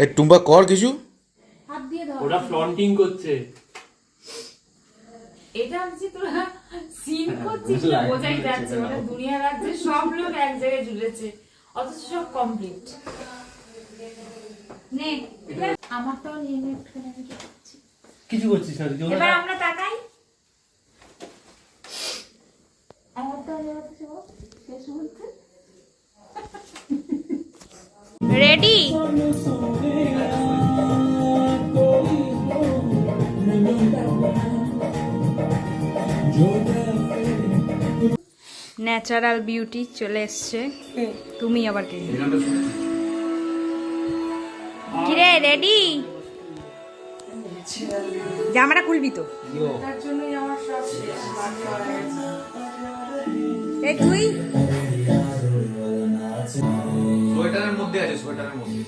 এই টুম্বা কর কিছু। হাত দিয়ে ধর। ওরা ফ্লন্টিং করছে। এটা হচ্ছে তোরা সিন করছিস না, বোঝাই যাচ্ছে মানে দুনিয়া রাজ্যে সব লোক এক জায়গায় জুড়েছে অথচ সব কমপ্লিট। নে আমারটাও নিয়ে নে একটুখানি, আমি কি করছি। কিছু করছিস না তুই। এবার আমরা তাকাই। আমারটাও নিয়ে বসে বল, শেষ হচ্ছে। রেডি? ন্যাচারাল বিউটি চলে এসছে। তুমি আবার কে? কিরে রেডি? জামাটা খুলবি তো? তার জন্যই আমার সব শেষ। এই তুই সোয়েটারের মধ্যে আছে, সোয়েটারের মধ্যে।